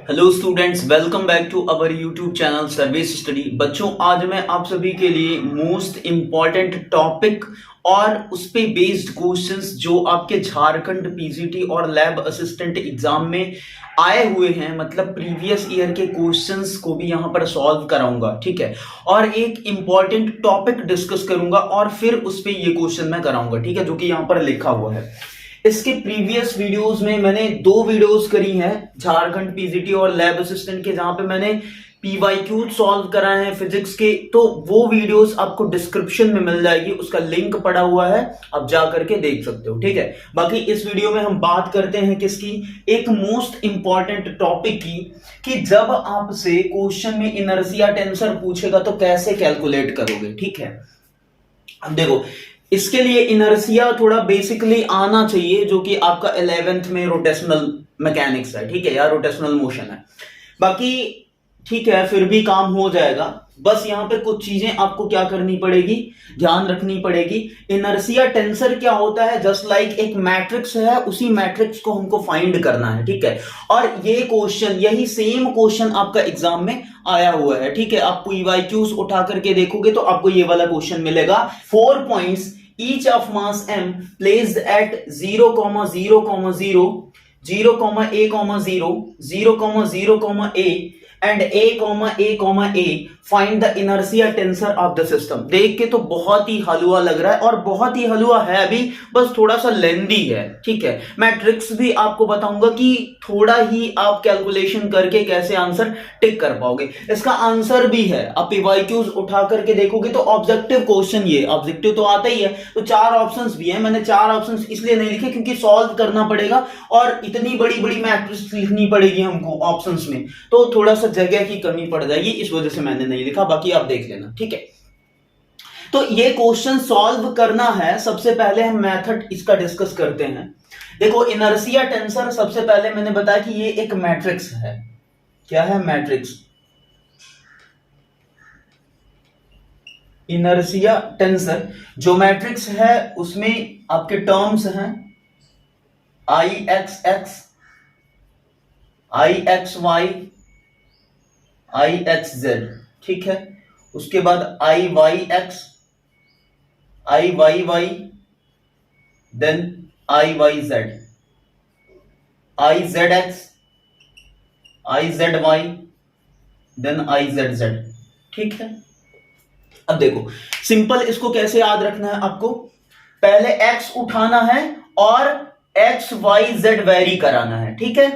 Hello students, welcome back to our YouTube channel service study. बच्चों, आज मैं आप सभी के लिए मोस्ट इंपॉर्टेंट टॉपिक और उस पे बेस्ड क्वेश्चंस जो आपके झारखंड पीजीटी और लैब असिस्टेंट एग्जाम में आए हुए हैं, मतलब प्रीवियस ईयर के क्वेश्चंस को भी यहां पर सॉल्व कराऊंगा। ठीक है, और एक इंपॉर्टेंट टॉपिक डिस्कस करूंगा और फिर उस पे ये क्वेश्चन मैं कराऊंगा। ठीक है, जो कि यहां पर लिखा हुआ है। इसके प्रीवियस वीडियोस में मैंने 2 वीडियोस करी हैं झारखंड पीजीटी और लैब असिस्टेंट के, जहां पे मैंने पीवाईक्यू सॉल्व कराए हैं फिजिक्स के। तो वो वीडियोस आपको डिस्क्रिप्शन में मिल जाएगी, उसका लिंक पड़ा हुआ है, आप जा करके देख सकते हो। ठीक है, बाकी इस वीडियो में हम बात करते हैं किसकी, एक मोस्ट इंपॉर्टेंट टॉपिक की, कि जब आपसे क्वेश्चन में इनर्शिया टेंसर पूछेगा तो कैसे कैलकुलेट करोगे। ठीक है, अब देखो, इसके लिए इनर्शिया थोड़ा बेसिकली आना चाहिए, जो कि आपका 11th में रोटेशनल मैकेनिक्स है। ठीक है, या रोटेशनल मोशन है। बाकी ठीक है, फिर भी काम हो जाएगा। बस यहां पे कुछ चीजें आपको क्या करनी पड़ेगी, ध्यान रखनी पड़ेगी। इनर्शिया टेंसर क्या होता है, जस्ट लाइक एक मैट्रिक्स है, उसी मैट्रिक्स को हमको फाइंड करना है। ठीक है, और ये क्वेश्चन, यही सेम क्वेश्चन आपका एग्जाम में आया हुआ है। ठीक है, आप पीवाईक्यूज उठा करके देखोगे तो आपको ये वाला क्वेश्चन मिलेगा। 4 points each of mass m placed at 0, 0, 0, 0, 0, 0, 0, a and a, find the inertia tensor of the system। देख के तो बहुत ही हलवा लग रहा है, और बहुत ही हलवा है भी, बस थोड़ा सा लेंदी है। ठीक है, मैं ट्रिक्स भी आपको बताऊंगा कि थोड़ा ही आप कैलकुलेशन करके कैसे आंसर टिक कर पाओगे। इसका आंसर भी है, आप पीवाईक्यूज उठा करके देखोगे तो ऑब्जेक्टिव क्वेश्चन, ये ऑब्जेक्टिव तो आता ही है, तो 4 ऑप्शंस भी है। मैंने 4 ऑप्शंस इसलिए नहीं लिखे क्योंकि सॉल्व करना पड़ेगा और इतनी बड़ी बड़ी मैट्रिक्स लिखनी पड़ेगी हमको ऑप्शंस में, तो थोड़ा सा जगह की कमी पड़ जाएगी, इस वजह से मैंने नहीं लिखा। बाकी आप देख लेना। ठीक है, तो ये क्वेश्चन सॉल्व करना है। सबसे पहले हम मेथड इसका डिस्कस करते हैं। देखो, इनर्शिया टेंसर, सबसे पहले मैंने बताया कि ये एक मैट्रिक्स है। क्या है? मैट्रिक्स। इनर्शिया टेंसर जो मैट्रिक्स है उसमें आपके टर्म्स हैं I x X, I X Y, I x Z. ठीक है, उसके बाद I Y X, I Y Y, then I Y Z, I Z x, I Z Y, then I Z Z. ठीक है, अब देखो सिंपल, इसको कैसे याद रखना है आपको, पहले एक्स उठाना है और एक्स वाई जेड वेरी कराना है। ठीक है,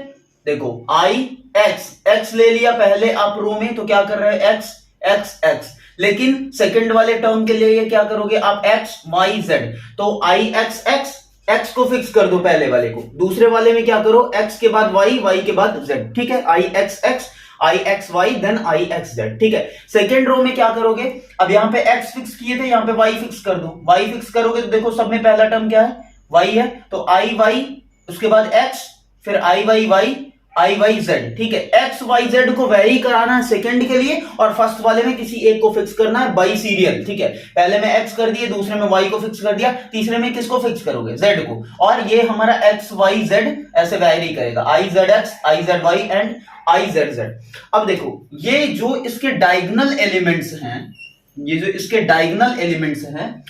देखो आई एक्स, एक्स ले लिया पहले आप रो में, तो क्या कर रहे हैं, एक्स एक्स एक्स। लेकिन सेकंड वाले टर्म के लिए क्या करोगे आप, एक्स वाई जेड, तो आई एक्स एक्स, एक्स को फिक्स कर दो पहले वाले को, दूसरे वाले में क्या करो, एक्स के बाद वाई, वाई के बाद जेड। ठीक है, I x X, I X Y, then I x Z. ठीक है, सेकेंड रो में क्या करोगे, अब यहां पे एक्स फिक्स किए थे, यहां पे वाई फिक्स कर दो। वाई फिक्स करोगे तो देखो सब में पहला टर्म क्या है, वाई है, तो आई वाई, उसके बाद एक्स, फिर आई वाई वाई, आई वाई जेड। ठीक है, एक्स वाई जेड को वेरी कराना है सेकंड के लिए, और फर्स्ट वाले में किसी एक को फिक्स करना है बाई सीरियल। ठीक है, पहले में एक्स कर दिए, दूसरे में वाई को फिक्स कर दिया, तीसरे में किसको फिक्स करोगे, जेड को, और ये हमारा एक्स वाई जेड ऐसे वेरी करेगा, I Z x, I Z y and I Z z. अब देखो, ये जो इसके डायगोनल एलिमेंट्स हैं, ये जो इसके डायगोनल एलिमेंट्स हैं,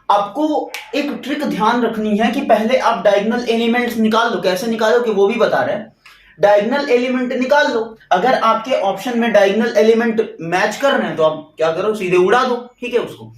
आपको एक ट्रिक ध्यान रखनी है कि पहले आप डायगोनल एलिमेंट्स निकाल लो। कैसे निकालोगे वो भी बता रहे हैं। डायगोनल एलिमेंट निकाल लो, अगर आपके ऑप्शन में डायगोनल एलिमेंट मैच कर रहे हैं तो आप क्या करो, सीधे उड़ा दो। ठीक है, उसको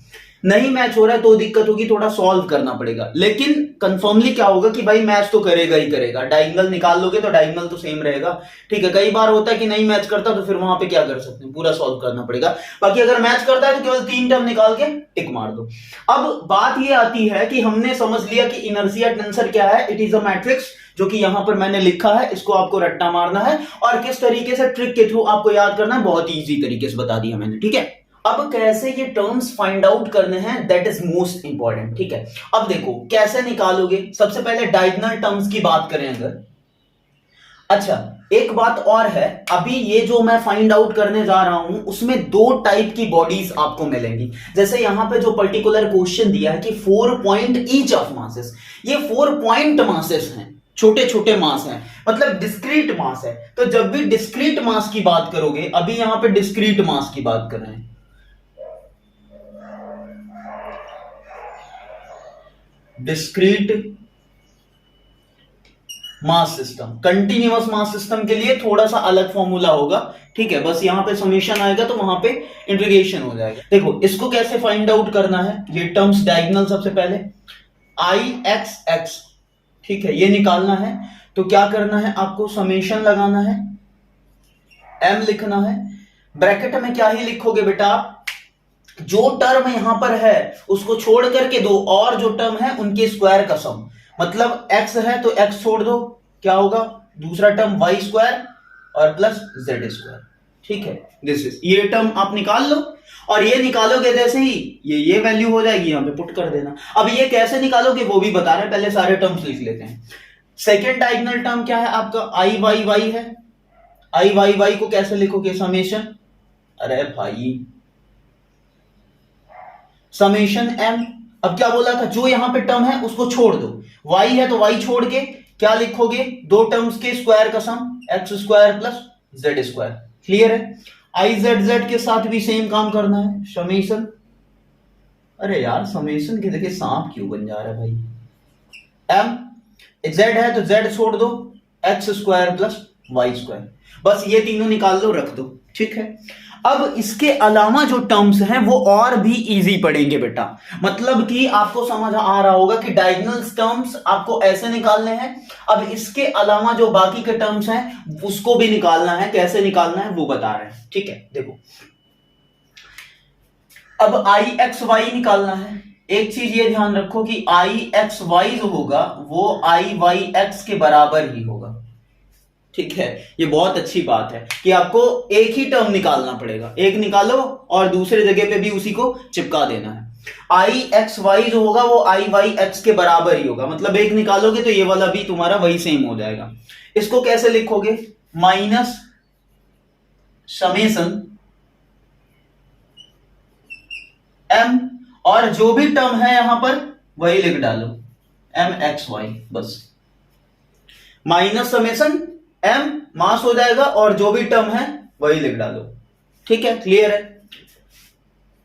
नहीं मैच हो रहा है तो दिक्कत होगी, थोड़ा सॉल्व करना पड़ेगा, लेकिन कंफर्मली क्या होगा कि भाई मैच तो करेगा ही करेगा। डायगोनल निकाल लोगे तो डायगोनल तो सेम रहेगा। ठीक है, कई बार होता है कि नहीं मैच करता, तो फिर वहां पे क्या कर सकते हैं, पूरा सॉल्व करना पड़ेगा। बाकी अगर मैच करता है तो केवल 3 टर्म निकाल के टिक मार दो। अब बात ये आती है कि हमने समझ लिया कि इनर्शिया टेंसर क्या है, इट इज अ मैट्रिक्स, जो कि यहां पर मैंने लिखा है, इसको आपको रट्टा मारना है, और किस तरीके से ट्रिक के थ्रू आपको याद करना है, बहुत इजी तरीके से बता दिया मैंने। ठीक है, अब कैसे ये टर्म्स फाइंड आउट करने हैं, दैट इज मोस्ट इंपॉर्टेंट। ठीक है, अब देखो कैसे निकालोगे। सबसे पहले डायगोनल टर्म्स की बात करें अगर, अच्छा एक बात और है, अभी ये जो मैं फाइंड आउट करने जा रहा हूं उसमें 2 टाइप की बॉडीज आपको मिलेंगी। जैसे यहां पे जो पर्टिकुलर क्वेश्चन दिया है कि 4 पॉइंट ईच ऑफ मासेस, ये 4 पॉइंट मासेस हैं। छोटे छोटे मास हैं, मतलब डिस्क्रीट मास है। तो जब भी डिस्क्रीट मास की बात करोगे, अभी यहां पे डिस्क्रीट मास की बात कर रहे हैं, discrete mass system. Continuous mass system के लिए थोड़ा सा अलग फॉर्मूला होगा, ठीक है। बस यहां पे समेशन आएगा तो वहां पे इंटीग्रेशन हो जाएगा। देखो इसको कैसे फाइंड आउट करना है, ये टर्म्स डायगोनल, सबसे पहले आई एक्स एक्स, ठीक है, ये निकालना है। तो क्या करना है, आपको समेशन लगाना है, एम लिखना है। ब्रैकेट में क्या ही लिखोगे बेटा, जो टर्म यहां पर है उसको छोड़ करके दो और जो टर्म है उनके स्क्वायर का सम। मतलब x है तो x छोड़ दो, क्या होगा, दूसरा टर्म y स्क्वायर और प्लस z स्क्वायर, ठीक है। दिस इज, ये टर्म आप निकाल लो, और ये निकालोगे जैसे ही ये वैल्यू हो जाएगी, यहां पे पुट कर देना। अब ये कैसे निकालोगे वो भी बता रहे हैं, पहले सारे टर्म्स लिख लेते हैं। सेकेंड डायगोनल टर्म क्या है आपका, आई वाई वाई है। आई वाई वाई को कैसे लिखोगे, समेशन, अरे भाई समेशन एम। अब क्या बोला था, जो यहां पे टर्म है उसको छोड़ दो, y है तो y छोड़ के क्या लिखोगे, दो टर्म्स के स्क्वायर का sum, X square plus Z square. Clear है। आई जेड जेड के साथ भी सेम काम करना है, समेशन, अरे यार समेशन की देखिए सांप क्यों बन जा रहा है भाई, एम, जेड है तो जेड छोड़ दो, x square plus y square. बस ये तीनों निकाल दो, रख दो, ठीक है। अब इसके अलावा जो टर्म्स हैं वो और भी इजी पड़ेंगे बेटा, मतलब कि आपको समझ आ रहा होगा कि डायगोनल टर्म्स आपको ऐसे निकालने हैं। अब इसके अलावा जो बाकी के टर्म्स हैं उसको भी निकालना है, कैसे निकालना है वो बता रहे हैं, ठीक है। देखो अब आई एक्स वाई निकालना है। एक चीज ये ध्यान रखो कि आई एक्स वाई जो होगा वो आई वाई एक्स के बराबर ही होगा, ठीक है। ये बहुत अच्छी बात है कि आपको एक ही टर्म निकालना पड़ेगा, एक निकालो और दूसरे जगह पे भी उसी को चिपका देना है। आई एक्स वाई जो होगा वो आई वाई एक्स के बराबर ही होगा, मतलब एक निकालोगे तो ये वाला भी तुम्हारा वही सेम हो जाएगा। इसको कैसे लिखोगे, माइनस समेशन एम, और जो भी टर्म है यहां पर वही लिख डालो, एम एक्स वाई, बस माइनस समेशन एम मास हो जाएगा और जो भी टर्म है वही लिख डालो, ठीक है। क्लियर है।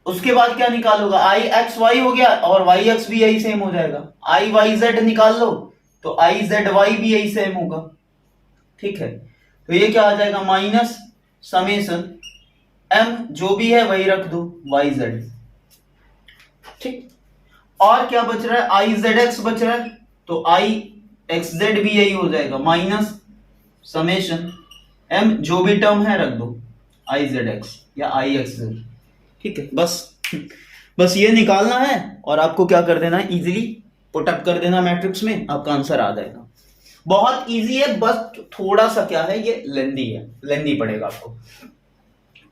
उसके बाद क्या निकालोगा, आई एक्स वाई हो गया और वाई एक्स भी यही सेम हो जाएगा। आई वाई जेड निकाल लो तो आई जेड वाई भी यही सेम होगा, ठीक है। तो ये क्या आ जाएगा, माइनस समेशन एम, जो भी है वही रख दो, वाई जेड, ठीक। और क्या बच रहा है, आई जेड एक्स बच रहा है, तो आई एक्स जेड भी यही हो जाएगा, माइनस समेशन एम, जो भी टर्म है रख दो, आई जेड एक्स या आई एक्स जेड, ठीक है। बस ये निकालना है और आपको क्या कर देना है, इजीली पुटअप कर देना मैट्रिक्स में, आपका आंसर आ जाएगा। बहुत इजी है, बस थोड़ा सा क्या है, ये लेंदी है, लेंदी पड़ेगा आपको।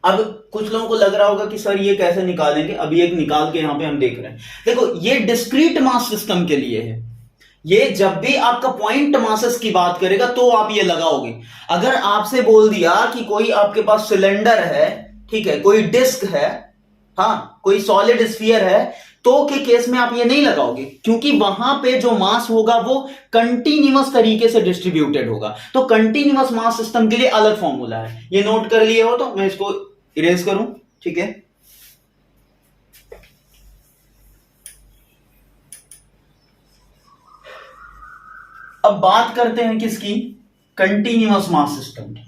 अब कुछ लोगों को लग रहा होगा कि सर ये कैसे निकालेंगे, अभी एक निकाल के यहां पे हम देख रहे हैं। देखो ये डिस्क्रीट मास सिस्टम के लिए है, ये जब भी आपका पॉइंट मासेस की बात करेगा तो आप ये लगाओगे। अगर आपसे बोल दिया कि कोई आपके पास सिलेंडर है, ठीक है, कोई डिस्क है, हाँ कोई सॉलिड स्फीयर है, तो के केस में आप ये नहीं लगाओगे, क्योंकि वहां पे जो मास होगा वो कंटिन्यूअस तरीके से डिस्ट्रीब्यूटेड होगा। तो कंटिन्यूअस मास सिस्टम के लिए अलग फॉर्मूला है, ये नोट कर लिए हो तो मैं इसको इरेज करूं, ठीक है। अब बात करते हैं किसकी, कंटिन्यूअस मास सिस्टम की।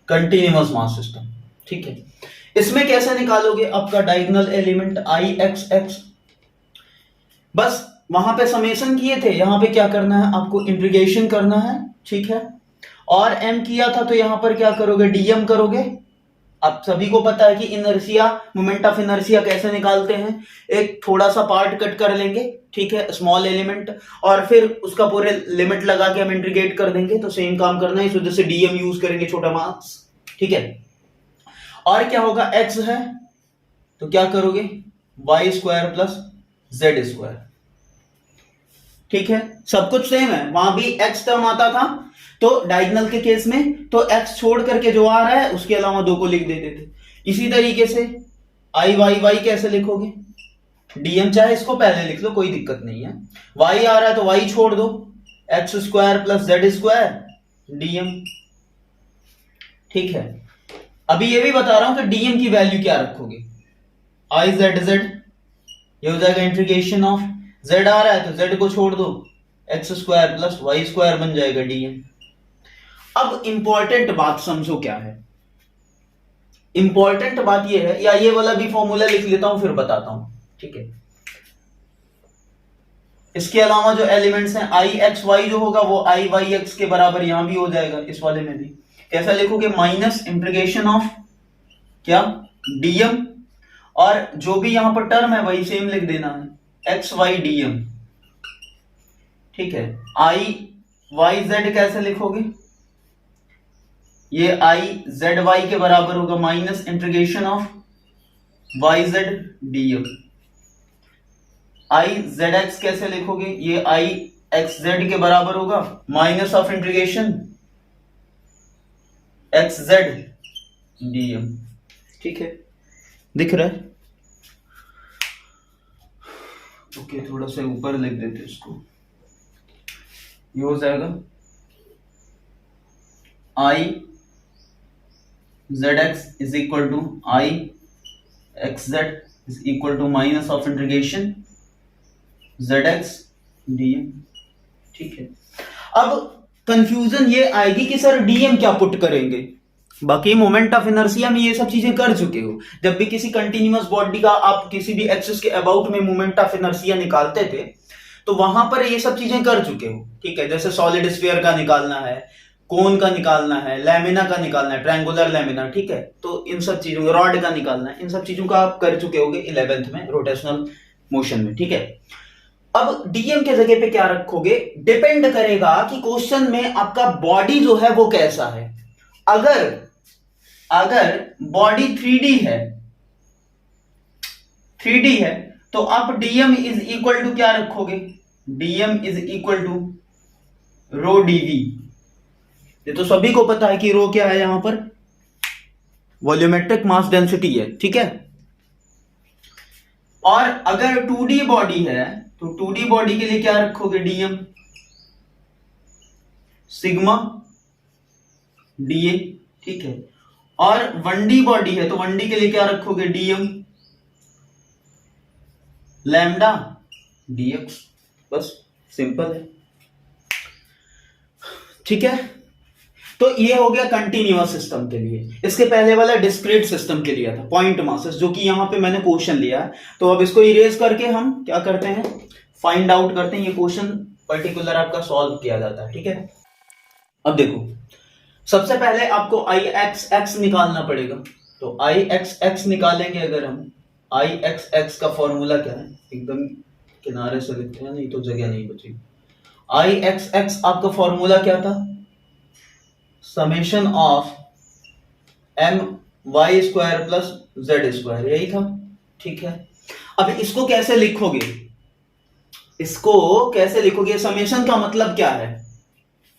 कंटिन्यूअस मास सिस्टम, ठीक है। इसमें कैसे निकालोगे, आपका diagonal element I x x, बस वहां पे समेशन किए थे, यहां पे क्या करना है, आपको इंटीग्रेशन करना है, ठीक है। और एम किया था तो यहां पर क्या करोगे, डीएम करोगे। आप सभी को पता है कि इनर्शिया, मोमेंट ऑफ इनर्शिया कैसे निकालते हैं, एक थोड़ा सा पार्ट कट कर लेंगे, ठीक है, स्मॉल एलिमेंट, और फिर उसका पूरे लिमिट लगा के हम इंटीग्रेट कर देंगे। तो सेम काम करना है, इस वजह से डीएम यूज करेंगे, छोटा मास, ठीक है। और क्या होगा, एक्स है तो क्या करोगे, y square plus Z square, ठीक है। सब कुछ सेम है, वहां भी एक्स टर्म आता था तो डायगोनल के केस में तो एक्स छोड़ करके जो आ रहा है उसके अलावा दो को लिख देते थे। इसी तरीके से आई वाई वाई कैसे लिखोगे, डीएम, चाहे इसको पहले लिख लो कोई दिक्कत नहीं है, वाई आ रहा है तो वाई छोड़ दो, x square plus Z square DM. ठीक है, अभी ये भी बता रहा हूं कि डीएम की वैल्यू क्या रखोगे, आई जेड जेड, ये हो जाएगा इंटीग्रेशन ऑफ, जेड आ रहा है तो जेड को छोड़ दो, x square plus y square बन जाएगा डीएम। अब इंपॉर्टेंट बात समझो क्या है, इंपॉर्टेंट बात ये है, या ये वाला भी फॉर्मूला लिख लेता हूं फिर बताता हूं। ठीक है, इसके अलावा जो एलिमेंट्स हैं आई एक्स वाई जो होगा वो आई वाई एक्स के बराबर यहां भी हो जाएगा, इस वाले में भी कैसा लिखोगे, माइनस इंटीग्रेशन ऑफ क्या, डीएम, और जो भी यहां पर टर्म है वही सेम लिख देना है, एक्स वाई डीएम। ठीक है, आई वाई जेड कैसे लिखोगे, ये आई जेड वाई के बराबर होगा minus integration of y z dm. I Z x कैसे लिखोगे, ये आई एक्स जेड के बराबर होगा minus of integration x z dm. ठीक है, दिख रहा है, ओके थोड़ा सा ऊपर लिख देते इसको, ये हो जाएगा I Z x is equal to I x z is equal to minus of integration z x dm. ठीक है, अब कंफ्यूजन ये आएगी कि सर डीएम क्या पुट करेंगे, बाकी मोमेंट ऑफ इनर्शिया में ये सब चीजें कर चुके हो, जब भी किसी कंटिन्यूअस बॉडी का आप किसी भी एक्सिस के अबाउट में मोमेंट ऑफ इनर्शिया निकालते थे तो वहां पर ये सब चीजें कर चुके हो। ठीक है, जैसे सॉलिड स्फीयर का निकालना है, कोन का निकालना है, लैमिना का निकालना है, ट्रायंगुलर लैमिना, ठीक है, तो इन सब चीजों, रॉड का निकालना है, इन सब चीजों का आप कर चुके होगे 11th में रोटेशनल मोशन में। ठीक है, अब डीएम के जगह पे क्या रखोगे, डिपेंड करेगा कि क्वेश्चन में आपका बॉडी जो है वो कैसा है। अगर बॉडी 3D है, 3D है तो आप डीएम इज इक्वल टू क्या रखोगे, dm is equal to rho dV. ये तो सभी को पता है कि रो क्या है, यहां पर वॉल्यूमेट्रिक मास डेंसिटी है। ठीक है, और अगर 2D बॉडी है तो 2D बॉडी के लिए क्या रखोगे, डीएम सिग्मा डीए। ठीक है, और 1D बॉडी है तो 1D के लिए क्या रखोगे, डीएम लैम्डा डीएक्स। बस सिंपल है। ठीक है, तो ये हो गया कंटिन्यूअस सिस्टम के लिए। इसके पहले वाला डिस्क्रीट सिस्टम के लिए था, पॉइंट मासेस, जो कि यहां पे मैंने क्वेश्चन लिया है। तो अब इसको इरेज करके हम क्या करते हैं, फाइंड आउट करते हैं, ये क्वेश्चन पर्टिकुलर आपका सॉल्व किया जाता है। ठीक है, अब देखो सबसे पहले आपको आई एक्स एक्स निकालना पड़ेगा। तो आई एक्स एक्स निकालेंगे अगर हम, आई एक्स एक्स का फॉर्मूला क्या है, एकदम किनारे से लिखते हैं नहीं तो जगह नहीं बचेगी। आई एक्स एक्स आपका फॉर्मूला क्या था, summation of m y square plus Z square, यही था। ठीक है, अब इसको कैसे लिखोगे, इसको कैसे लिखोगे, समेशन का मतलब क्या है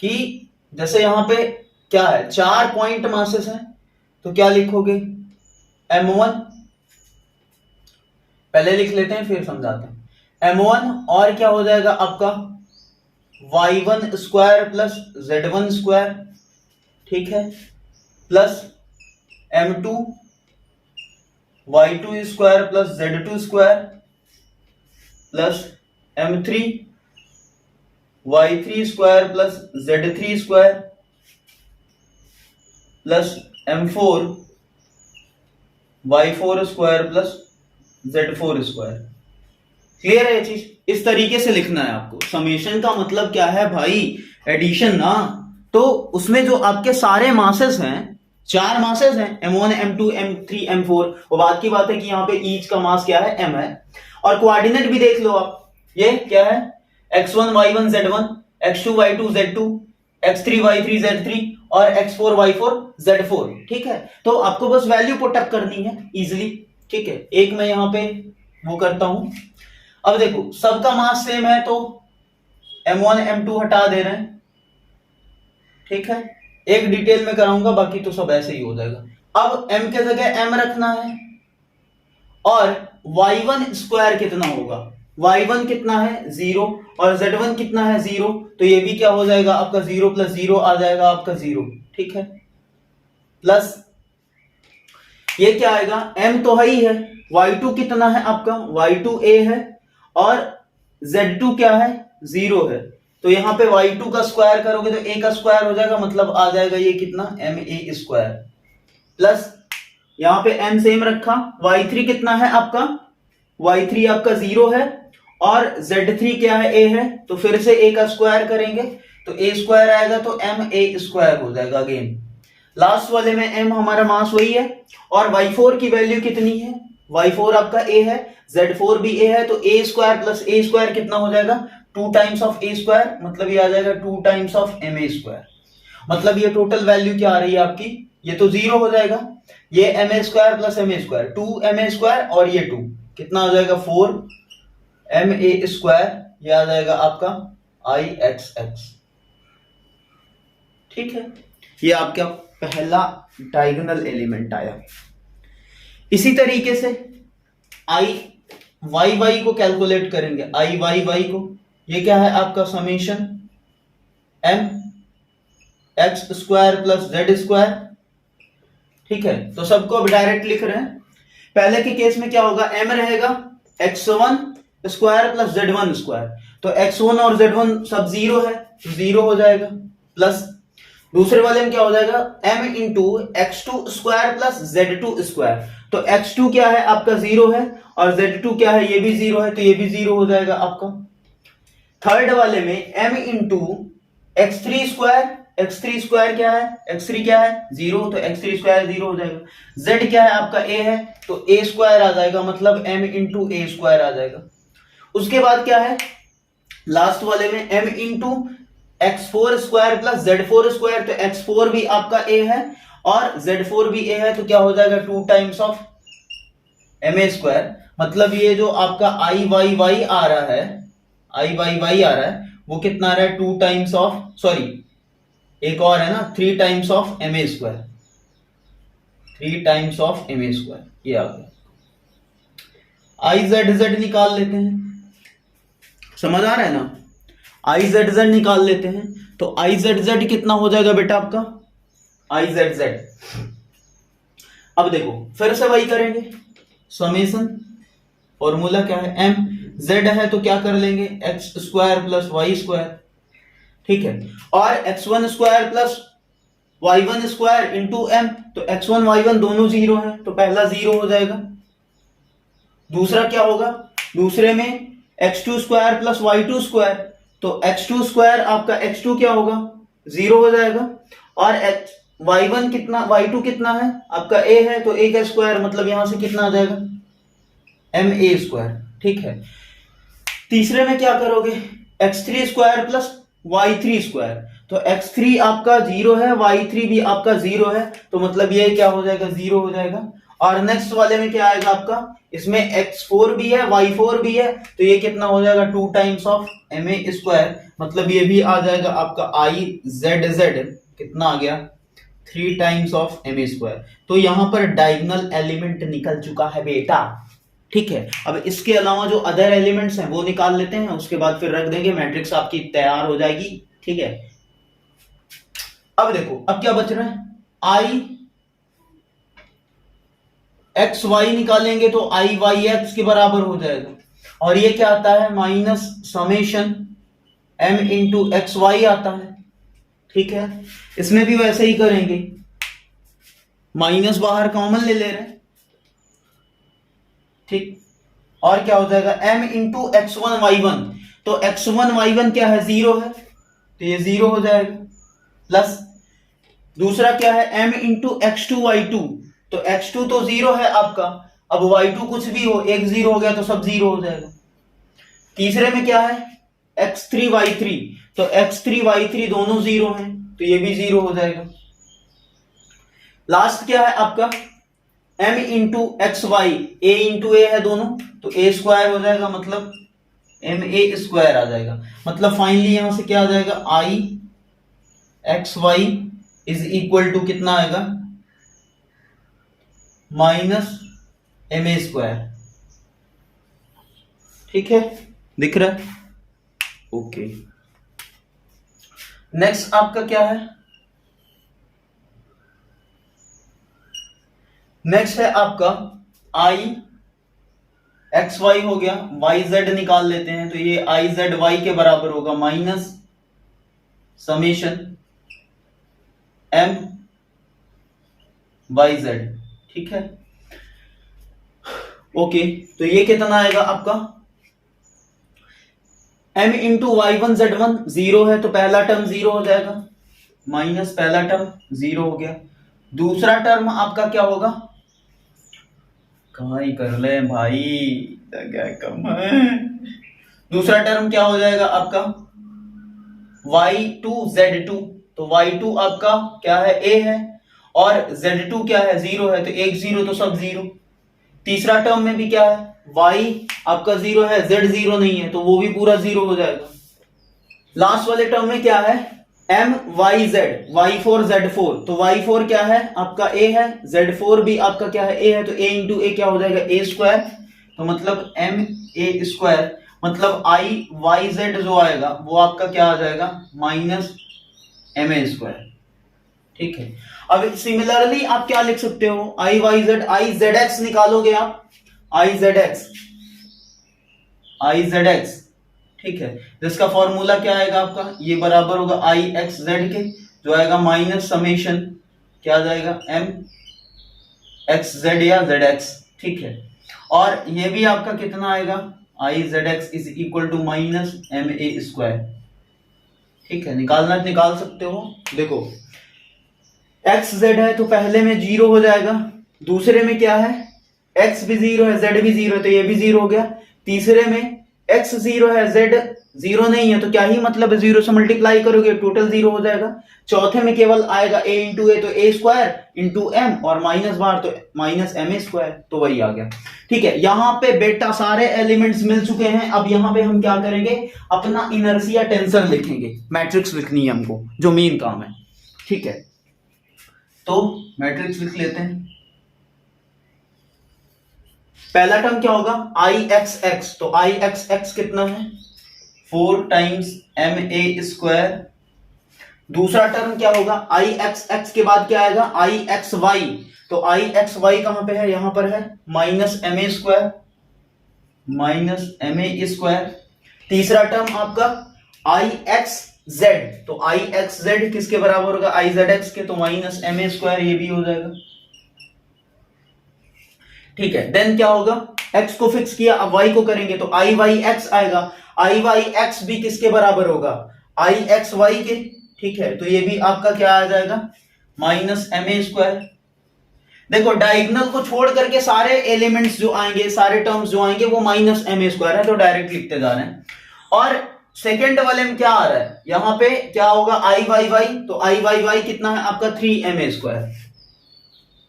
कि जैसे यहां पे क्या है, 4 पॉइंट मासेस हैं, तो क्या लिखोगे, m1, पहले लिख लेते हैं फिर समझाते हैं, m1 और क्या हो जाएगा आपका y1 square plus z1 square. ठीक है, plus m2 y2 square plus z2 square plus m3 y3 square plus z3 square plus m4 y4 square plus z4 square. Clear है ये चीज, इस तरीके से लिखना है आपको। समेशन का मतलब क्या है भाई, एडिशन ना, तो उसमें जो आपके सारे मासेस हैं, 4 मासेस हैं, m1 m2 m3 m4, वो बात की बात है कि यहाँ पे ईच का मास क्या है, m है। और कोऑर्डिनेट भी देख लो आप, ये क्या है, x1 y1 z1, x2 y2 z2, x3 y3 z3 और x4 y4 z4। ठीक है, तो आपको बस वैल्यू पुट अप करनी है इजीली। ठीक है, एक मैं यहां पे वो करता हूं। अब देखो सबका मास सेम है तो m1 m2 हटा दे रहे हैं। ठीक है, एक डिटेल में कराऊंगा, बाकी तो सब ऐसे ही हो जाएगा। अब m के जगह m रखना है और y1 स्क्वायर कितना होगा, y1 कितना है 0 और z1 कितना है 0, तो ये भी क्या हो जाएगा आपका 0 प्लस 0 आ जाएगा आपका 0, ठीक है। प्लस ये क्या आएगा, m तो है ही है, y2 कितना है आपका, y2 a है और z2 क्या है 0 है, तो यहां पे y2 का स्क्वायर करोगे तो a का स्क्वायर हो जाएगा, मतलब आ जाएगा ये कितना ma स्क्वायर। प्लस यहां पे m सेम रखा, y3 कितना है आपका, y3 आपका 0 है और z3 क्या है a है, तो फिर से a का स्क्वायर करेंगे तो a स्क्वायर आएगा तो ma स्क्वायर हो जाएगा अगेन। लास्ट वाले में m हमारा मास वही है और y4 की वैल्यू कितनी है, y4 आपका a है, z4 भी a है, तो a square plus a square कितना हो जाएगा 2 टाइम्स ऑफ a स्क्वायर, मतलब ये आ जाएगा 2 टाइम्स ऑफ ma स्क्वायर। मतलब ये टोटल वैल्यू क्या आ रही है आपकी, ये तो 0 हो जाएगा, ये ma square plus ma square 2 ma square और ये 2 कितना आ जाएगा 4 ma स्क्वायर, ये आ जाएगा आपका ixx, ठीक है। ये आपका पहला डायगोनल एलिमेंट आया। इसी तरीके से आई वाई वाई को कैलकुलेट करेंगे, आई वाई वाई को, ये क्या है आपका summation m x square plus Z square, ठीक है। तो सबको अब डायरेक्ट लिख रहे हैं। पहले के केस में क्या होगा, m रहेगा x1 square plus z1 square, तो x1 और z1 सब 0 है तो 0 हो जाएगा। प्लस दूसरे वाले में क्या हो जाएगा m into x2 square plus z2 square, तो x2 क्या है आपका 0 है और z2 क्या है, ये भी 0 है, तो ये भी 0 हो जाएगा आपका। थर्ड वाले में m into x3 square, x3 square क्या है, x3 क्या है 0, तो x3 स्क्वायर 0 हो जाएगा। z क्या है आपका a है, तो a स्क्वायर आ जाएगा, मतलब m इंटू a स्क्वायर आ जाएगा। उसके बाद क्या है लास्ट वाले में m into x4 square plus z4 square, तो x4 भी आपका a है और z4 भी a है, तो क्या हो जाएगा 2 टाइम्स ऑफ ma स्क्वायर। मतलब ये जो आपका i y y आ रहा है, i y y आ रहा है, वो कितना आ रहा है 2 टाइम्स ऑफ, सॉरी एक और है ना 3 times of ma square, 3 times of ma square, ये आ गया। i z z निकाल लेते हैं, समझ आ रहा है ना, आई जेड जेड निकाल लेते हैं, तो आई जेड जेड कितना हो जाएगा बेटा आपका आई जेड जेड। अब देखो फिर से वही करेंगे, समेशन फॉर्मूला क्या है m, z है तो क्या कर लेंगे x square plus y square, ठीक है, और x1 square plus y1 square into m, तो x1 y1 दोनों 0 हैं तो पहला 0 हो जाएगा। दूसरा क्या होगा, दूसरे में x2 square plus y2 square, तो x2 स्क्वायर आपका x2 क्या होगा 0 हो जाएगा, और y1 कितना, y2 कितना है आपका a है, तो a का स्क्वायर मतलब यहां से कितना आ जाएगा ma स्क्वायर, ठीक है। तीसरे में क्या करोगे x3 square plus y3 square, तो x3 आपका 0 है, y3 भी आपका 0 है, तो मतलब ये क्या हो जाएगा 0 हो जाएगा। और नेक्स्ट वाले में क्या आएगा आपका, इसमें x4 भी है y4 भी है, तो ये कितना हो जाएगा 2 टाइम्स ऑफ ma स्क्वायर, मतलब ये भी आ जाएगा आपका i z z कितना आ गया 3 टाइम्स ऑफ ma स्क्वायर। तो यहां पर डायगोनल एलिमेंट निकल चुका है बेटा, ठीक है। अब इसके अलावा जो अदर एलिमेंट्स हैं वो निकाल लेते हैं, उसके बाद फिर रख देंगे, मैट्रिक्स आपकी तैयार हो जाएगी, ठीक है। अब देखो अब क्या बच रहा है, आई एक्स वाई निकालेंगे तो आई वाई एक्स के बराबर हो जाएगा, और ये क्या आता है minus summation m into x y आता है, ठीक है। इसमें भी वैसे ही करेंगे, माइनस बाहर कॉमन ले रहे हैं, ठीक, और क्या हो जाएगा m इंटू x1 y1, तो x1 y1 क्या है 0 है, तो ये 0 हो जाएगा। प्लस दूसरा क्या है m इंटू x2 y2, तो x2 तो 0 है आपका, अब y2 कुछ भी हो, एक 0 हो गया तो सब 0 हो जाएगा। तीसरे में क्या है x3 y3, तो x3 y3 दोनों 0 हैं, तो ये भी 0 हो जाएगा। लास्ट क्या है आपका m into x Y, a into A है दोनों, तो a स्क्वायर हो जाएगा, मतलब ma स्क्वायर आ जाएगा। मतलब फाइनली यहां से क्या आ जाएगा i x y is equal to कितना आएगा माइनस ma स्क्वायर, ठीक है, दिख रहा है? ओके, नेक्स्ट आपका क्या है? नेक्स्ट है आपका आई एक्स वाई हो गया, वाई जेड निकाल लेते हैं, तो ये आई जेड वाई के बराबर होगा minus summation m y z. ठीक है, ओके, तो ये कितना आएगा आपका? m into y one z one zero है, तो पहला टर्म जीरो हो जाएगा, माइनस पहला टर्म जीरो हो गया। दूसरा टर्म आपका क्या होगा? कहाँ ही कर ले भाई, क्या कम है। दूसरा टर्म क्या हो जाएगा आपका? y2z2, तो y2 आपका क्या है? a है, और z2 क्या है? 0 है, तो एक जीरो तो सब जीरो। तीसरा टर्म में भी क्या है? y आपका 0 है, z 0 नहीं है, तो वो भी पूरा 0 हो जाएगा। लास्ट वाले टर्म में क्या है? m y z, y4 z4, तो y4 क्या है? आपका a है, z4 भी आपका क्या है? a है, तो a इंटू a क्या हो जाएगा? a स्क्वायर, तो मतलब m a स्क्वायर, मतलब i y z जो आएगा वो आपका क्या आ जाएगा? Minus m a square. ठीक है, अब सिमिलरली आप क्या लिख सकते हो? i y z, i z x निकालोगे आप, i z x, ठीक है, जिसका फॉर्मूला क्या आएगा आपका? ये बराबर होगा आई एक्स जेड के, जो आएगा माइनस समेशन क्या आ जाएगा? एम एक्स जेड या जेड एक्स। ठीक है, और ये भी आपका कितना आएगा? I Z x is equal to minus m a square. ठीक है, निकालना निकाल सकते हो। देखो एक्स जेड है तो पहले में जीरो हो जाएगा, दूसरे में क्या है? एक्स भी जीरो है, जेड भी जीरो है, तो ये भी जीरो हो गया। तीसरे में x जीरो है, z जीरो नहीं है, तो क्या ही मतलब है? जीरो से मल्टीप्लाई करोगे टोटल जीरो हो जाएगा। चौथे में केवल आएगा a इंटू ए, तो a स्क्वायर इंटू एम, और माइनस बाहर तो माइनस एम ए स्क्वायर, तो वही आ गया। ठीक है, यहां पे बेटा सारे एलिमेंट्स मिल चुके हैं। अब यहां पे हम क्या करेंगे? अपना इनर्शिया टेंसर लिखेंगे, मैट्रिक्स लिखनी है हमको, जो मेन काम है। ठीक है, तो मैट्रिक्स लिख लेते हैं। पहला टर्म क्या होगा? आई एक्स एक्स, तो आई एक्स एक्स कितना है? 4 टाइम्स एम ए स्क्वायर। दूसरा टर्म क्या होगा? आई एक्स एक्स के बाद क्या आएगा? आई एक्स वाई, तो आई एक्स वाई कहां पे है? यहां पर है, minus m a square, minus m a square. तीसरा टर्म आपका आई एक्स जेड, तो आई एक्स जेड किसके बराबर होगा? आई जेड एक्स के, तो माइनस एम ए स्क्वायर, ये भी हो जाएगा। ठीक है, देन क्या होगा? x को फिक्स किया, अब y को करेंगे, तो आई वाई एक्स आएगा। आई वाई एक्स भी किसके बराबर होगा? आई एक्स वाई के। ठीक है, तो ये भी आपका क्या आ जाएगा? Minus m a square. देखो डायगोनल को छोड़ करके सारे एलिमेंट्स जो आएंगे, सारे टर्म्स जो आएंगे वो माइनस एम ए स्क्वायर है, तो डायरेक्ट लिखते जा रहे हैं। और सेकेंड वाले में क्या आ रहा है? यहां पे क्या होगा? आई वाई वाई, तो आई वाई वाई कितना है आपका? 3 m a square,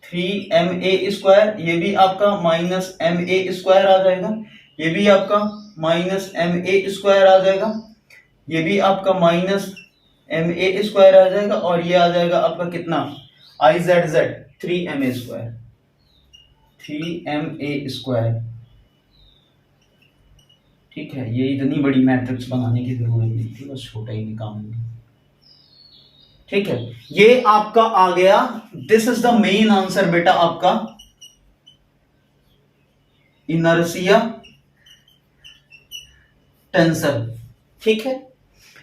3 m a square. ये भी आपका माइनस एम ए स्क्वायर आ जाएगा, ये भी आपका माइनस एम ए स्क्वायर आ जाएगा, ये भी आपका माइनस एम ए स्क्वायर आ जाएगा, और ये आ जाएगा आपका कितना? I Z z 3 m a square, 3 m a square. ठीक है, ये इतनी बड़ी मैट्रिक्स बनाने की जरूरत नहीं थी, बस छोटा ही निकालना। ठीक है, ये आपका आ गया। This is the main answer बेटा आपका इनर्शिया टेंसर। ठीक है,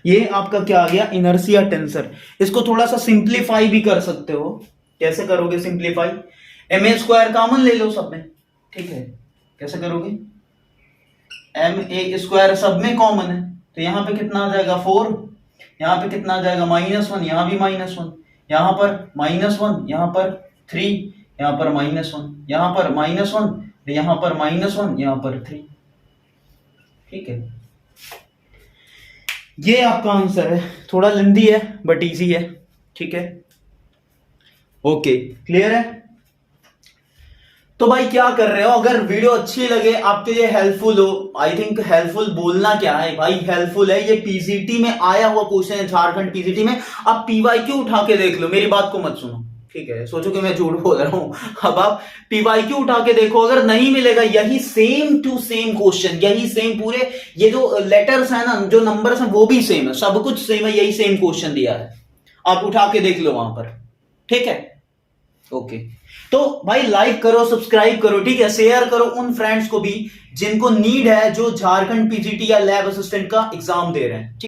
ये आपका क्या आ गया? Inertia tensor. इसको थोड़ा सा सिंप्लीफाई भी कर सकते हो। कैसे करोगे simplify? M a square common ले लो सब में। ठीक है, कैसे करोगे? एम ए स्क्वायर सब में कॉमन है, तो यहां पे कितना आ जाएगा? 4, यहां पे कितना आ जाएगा? -1, यहां भी -1, यहां पर -1, यहां पर 3, यहां पर -1, यहां पर -1, यहां पर -1, यहां पर 3। ठीक है, ये आपका आंसर है। थोड़ा लेंथी है बट इजी है। ठीक है, ओके, क्लियर है? तो भाई क्या कर रहे हो? अगर वीडियो अच्छी लगे, आपके लिए हेल्पफुल हो, आई थिंक हेल्पफुल बोलना क्या है भाई, हेल्पफुल है। ये पीसीटी में आया हुआ क्वेश्चन है, झारखंड पीसीटी में। आप पीवाईक्यू उठा के देख लो, मेरी बात को मत सुनो। ठीक है, सोचो कि मैं झूठ बोल रहा हूं। अब आप पीवाईक्यू उठा के देखो, अगर नहीं मिलेगा यही सेम टू सेम क्वेश्चन, यही सेम पूरे ये जो लेटर्स है ना, जो नंबर्स हैं वो भी सेम है, सब कुछ सेम है, यही सेम क्वेश्चन दिया है, आप उठा के देख लो वहां पर। ठीक है, ओके। तो भाई लाइक करो, सब्सक्राइब करो, ठीक है, शेयर करो उन फ्रेंड्स को भी जिनको नीड है, जो झारखंड पीजीटी या लैब असिस्टेंट का एग्जाम दे रहे हैं।